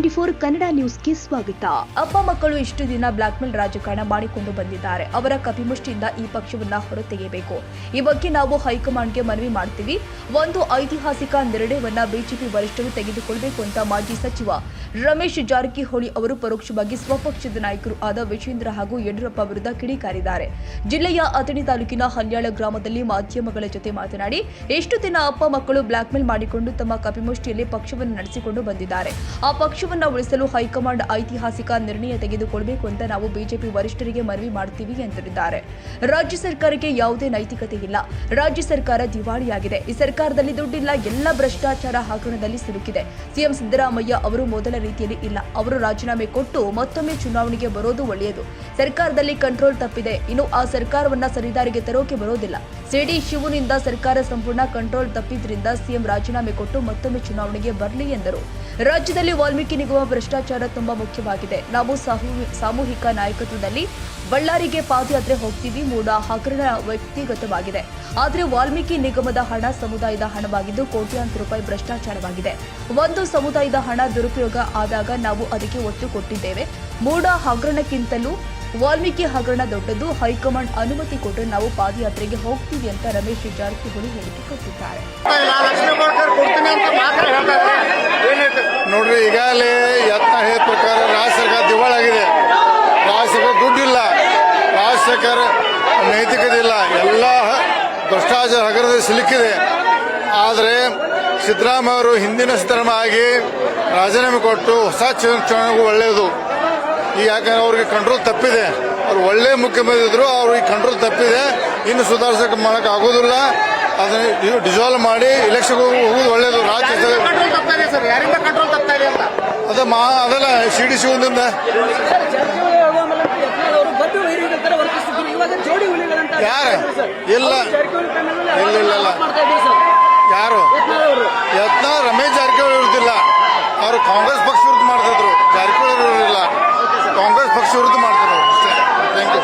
ಟಿವಿ24 ಕನ್ನಡ ನ್ಯೂಸ್ಗೆ ಸ್ವಾಗತ. ಅಪ್ಪ ಮಕ್ಕಳು ಇಷ್ಟು ದಿನ ಬ್ಲಾಕ್ಮೇಲ್ ರಾಜಕಾರಣ ಮಾಡಿಕೊಂಡು ಬಂದಿದ್ದಾರೆ. ಅವರ ಕಪಿಮುಷ್ಟಿಯಿಂದ ಈ ಪಕ್ಷವನ್ನ ಹೊರತೆಗೆಯಬೇಕು. ಈ ಬಗ್ಗೆ ನಾವು ಹೈಕಮಾಂಡ್ಗೆ ಮನವಿ ಮಾಡ್ತೀವಿ. ಒಂದು ಐತಿಹಾಸಿಕ ನಿರ್ಣಯವನ್ನ ಬಿಜೆಪಿ ವರಿಷ್ಠರು ತೆಗೆದುಕೊಳ್ಳಬೇಕು ಅಂತ ಮಾಜಿ ಸಚಿವ ರಮೇಶ್ ಜಾರಕಿಹೊಳಿ ಅವರು ಪರೋಕ್ಷವಾಗಿ ಸ್ವಪಕ್ಷದ ನಾಯಕರು ಆದ ವಿಜೇಂದ್ರ ಹಾಗೂ ಯಡಿಯೂರಪ್ಪ ವಿರುದ್ಧ ಕಿಡಿಕಾರಿದ್ದಾರೆ. ಜಿಲ್ಲೆಯ ಅಥಣಿ ತಾಲೂಕಿನ ಹಲ್ಯಾಳ ಗ್ರಾಮದಲ್ಲಿ ಮಾಧ್ಯಮಗಳ ಜೊತೆ ಮಾತನಾಡಿ, ಎಷ್ಟು ದಿನ ಅಪ್ಪ ಮಕ್ಕಳು ಬ್ಲಾಕ್ಮೇಲ್ ಮಾಡಿಕೊಂಡು ತಮ್ಮ ಕಪಿಮುಷ್ಟಿಯಲ್ಲಿ ಪಕ್ಷವನ್ನು ನಡೆಸಿಕೊಂಡು ಬಂದಿದ್ದಾರೆ. ಆ ಪಕ್ಷವನ್ನ ಉಳಿಸಲು ಹೈಕಮಾಂಡ್ ಐತಿಹಾಸಿಕ ನಿರ್ಣಯ ತೆಗೆದುಕೊಳ್ಳಬೇಕು ಅಂತ ನಾವು ಬಿಜೆಪಿ ವರಿಷ್ಠರಿಗೆ ಮನವಿ ಮಾಡ್ತೀವಿ ಎಂದಿದ್ದಾರೆ. ರಾಜ್ಯ ಸರ್ಕಾರಕ್ಕೆ ಯಾವುದೇ ನೈತಿಕತೆ ಇಲ್ಲ. ರಾಜ್ಯ ಸರ್ಕಾರ ದಿವಾಳಿಯಾಗಿದೆ. ಈ ಸರ್ಕಾರದಲ್ಲಿ ದುಡ್ಡಿಲ್ಲ, ಎಲ್ಲ ಭ್ರಷ್ಟಾಚಾರ ಹಗರಣದಲ್ಲಿ ಸಿಲುಕಿದೆ. ಸಿಎಂ ಸಿದ್ದರಾಮಯ್ಯ ಅವರು ಮೊದಲ ರೀತಿಯಲ್ಲಿ ಇಲ್ಲ. ಅವರು ರಾಜೀನಾಮೆ ಕೊಟ್ಟು ಮತ್ತೊಮ್ಮೆ ಚುನಾವಣೆಗೆ ಬರೋದು ಒಳ್ಳೆಯದು. ಸರ್ಕಾರದಲ್ಲಿ ಕಂಟ್ರೋಲ್ ತಪ್ಪಿದೆ. ಇನ್ನು ಆ ಸರ್ಕಾರವನ್ನ ಸರಿದಾರಿಗೆ ತರೋಕೆ ಬರೋದಿಲ್ಲ. ಸಿಡಿ ಶಿವನಿಂದ ಸರ್ಕಾರ ಸಂಪೂರ್ಣ ಕಂಟ್ರೋಲ್ ತಪ್ಪಿದ್ರಿಂದ ಸಿಎಂ ರಾಜೀನಾಮೆ ಕೊಟ್ಟು ಮತ್ತೊಮ್ಮೆ ಚುನಾವಣೆಗೆ ಬರಲಿ ಎಂದರು. ರಾಜ್ಯದಲ್ಲಿ ವಾಲ್ಮೀಕಿ ನಿಗಮ ಭ್ರಷ್ಟಾಚಾರ ತುಂಬಾ ಮುಖ್ಯವಾಗಿದೆ. ನಾವು ಸಾಮೂಹಿಕ ನಾಯಕತ್ವದಲ್ಲಿ ಬಳ್ಳಾರಿಗೆ ಪಾದಯಾತ್ರೆ ಹೋಗ್ತೀವಿ. ಮೂಡ ಹಗರಣ ವ್ಯಕ್ತಿಗತವಾಗಿದೆ. ಆದರೆ ವಾಲ್ಮೀಕಿ ನಿಗಮದ ಹಣ ಸಮುದಾಯದ ಹಣವಾಗಿದ್ದು ಕೋಟ್ಯಾಂತರ ರೂಪಾಯಿ ಭ್ರಷ್ಟಾಚಾರವಾಗಿದೆ. ಒಂದು ಸಮುದಾಯದ ಹಣ ದುರುಪಯೋಗ ಆದಾಗ ನಾವು ಅದಕ್ಕೆ ಒತ್ತು ಕೊಟ್ಟಿದ್ದೇವೆ. ಮೂಡ ಹಗರಣಕ್ಕಿಂತಲೂ ವಾಲ್ಮೀಕಿ ಹಗರಣ ದೊಡ್ಡದು. ಹೈಕಮಾಂಡ್ ಅನುಮತಿ ಕೊಟ್ಟರೆ ನಾವು ಪಾದಯಾತ್ರೆಗೆ ಹೋಗ್ತೀವಿ ಅಂತ ರಮೇಶ್ ಜಾರಕಿಹೊಳಿ ಹೇಳಿಕೆ ಕೊಟ್ಟಿದ್ದಾರೆ. ನೋಡ್ರಿ, ಈಗಾಗಲೇ ಯತ್ನ ಹೇಳಿದ ಪ್ರಕಾರ ರಾಜ್ಯ ಸರ್ಕಾರ ದಿವಾಳಾಗಿದೆ. ರಾಜ್ಯ ಸರ್ಕಾರ ದುಡ್ಡಿಲ್ಲ, ರಾಜ್ಯ ಸರ್ಕಾರ ನೈತಿಕತೆ ಇಲ್ಲ, ಎಲ್ಲ ಭ್ರಷ್ಟಾಚಾರ ಹಗರಣದಲ್ಲಿ ಸಿಲುಕಿದೆ. ಆದರೆ ಸಿದ್ದರಾಮಯ್ಯ ಅವರು ಹಿಂದಿನ ಸಿದ್ದರಾಮಯ್ಯ ಆಗಿ ರಾಜೀನಾಮೆ ಕೊಟ್ಟು ಹೊಸ ಚುನಾವಣೆಗೂ ಒಳ್ಳೆಯದು. ಯಾಕಂದ್ರೆ ಅವ್ರಿಗೆ ಕಂಟ್ರೋಲ್ ತಪ್ಪಿದೆ. ಅವ್ರು ಒಳ್ಳೆ ಮುಖ್ಯಮಂತ್ರಿ ಇದ್ರು, ಅವ್ರಿಗೆ ಕಂಟ್ರೋಲ್ ತಪ್ಪಿದೆ. ಇನ್ನು ಸುಧಾರಿಸಕ್ಕೆ ಮಾಡಕ್ ಆಗೋದಿಲ್ಲ. ಅದನ್ನ ಡಿಸಾಲ್ವ್ ಮಾಡಿ ಎಲೆಕ್ಷನ್ ಹೋಗುದು ಒಳ್ಳೇದು. ರಾಜ್ಯ ಅದೆಲ್ಲ ಸಿಡಿ ಶಿವನಿಂದ ಯಾರು ಇಲ್ಲ ಯಾರು ಯತ್ನ ರಮೇಶ್ ಜಾರಕಿಹೊಳಿ ಇರುತ್ತಿಲ್ಲ. ಅವರು ಕಾಂಗ್ರೆಸ್ ಪಕ್ಷ ವಿರುದ್ಧ ಮಾಡ್ತಿದ್ರು. ಜಾರಕಿಹೊಳಿ ಇರಲಿಲ್ಲ, ಕಾಂಗ್ರೆಸ್ ಪಕ್ಷ ವಿರುದ್ಧ ಮಾಡ್ತಿದ್ರು. Thank you.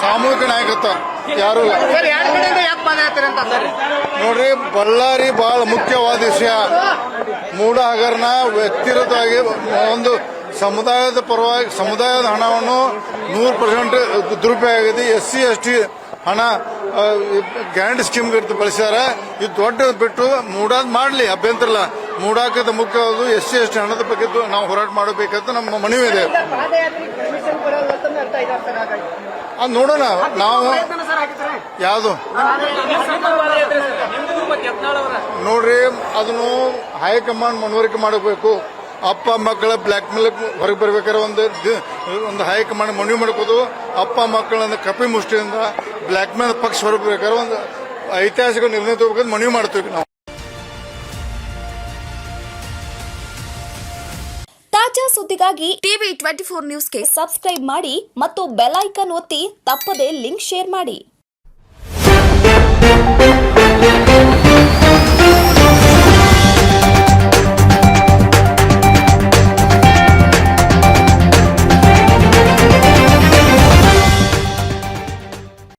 ಸಾಮೂಹಿಕ ನಾಯಕತ್ವ ಯಾರು ಇಲ್ಲ. ನೋಡ್ರಿ, ಬಳ್ಳಾರಿ ಬಹಳ ಮುಖ್ಯವಾದ ವಿಷಯ. ಮೂಡ ಹಗರಣ ವ್ಯಕ್ತಿಗತವಾಗಿ ಒಂದು ಸಮುದಾಯದ ಪರವಾಗಿ ಸಮುದಾಯದ ಹಣವನ್ನು 100% ದುರುಪಯೋಗ ಆಗಿದೆ. SC ST ಹಣ ಗ್ಯಾರಂಟಿ ಸ್ಕೀಮ್ ಬಳಸಿದ್ದಾರೆ. ಇದು ದೊಡ್ಡ ಬಿಟ್ಟು ಮೂಡಾದ್ ಮಾಡಲಿ, ಅಭ್ಯಂತರ ಇಲ್ಲ. ಮೂಡಾಕದ ಮುಖ್ಯವಾದ SC ST ಹಣದ ಬಗ್ಗೆ ನಾವು ಹೋರಾಟ ಮಾಡಬೇಕಂತ ನಮ್ಮ ಮನವಿ ಇದೆ. ಅದು ನೋಡೋಣ. ನಾವು ಯಾವುದು ನೋಡ್ರಿ, ಅದನ್ನು ಹೈಕಮಾಂಡ್ ಮನವರಿಕೆ ಮಾಡಬೇಕು. ಅಪ್ಪ ಮಕ್ಕಳ ಬ್ಲಾಕ್ ಮೇಲ್ ಹೊರಗೆ ಬರ್ಬೇಕಾದ್ರೆ ಒಂದು ಹೈಕಮಾಂಡ್ ಮನವಿ ಮಾಡ್ಕೋದು. ಅಪ್ಪ ಮಕ್ಕಳನ್ನ ಕಪಿ ಮುಷ್ಟಿಯಿಂದ ಬ್ಲಾಕ್ ಮೇಲ್ ಪಕ್ಷ ಹೊರಗೆ ಬೇಕಾದ್ರೆ ಒಂದು ಐತಿಹಾಸಿಕ ನಿರ್ಣಯ ತಗೋಬೇಕಂತ ಮನವಿ ಮಾಡ್ತೀವಿ ನಾವು. ತಾಜಾ ಸುದ್ದಿಗಾಗಿ ಟಿವಿ24 ನ್ಯೂಸ್ಗೆ ಸಬ್ಸ್ಕ್ರೈಬ್ ಮಾಡಿ ಮತ್ತು ಬೆಲ್ ಐಕಾನ್ ಒತ್ತಿ ತಪ್ಪದೇ ಲಿಂಕ್ ಶೇರ್ ಮಾಡಿ.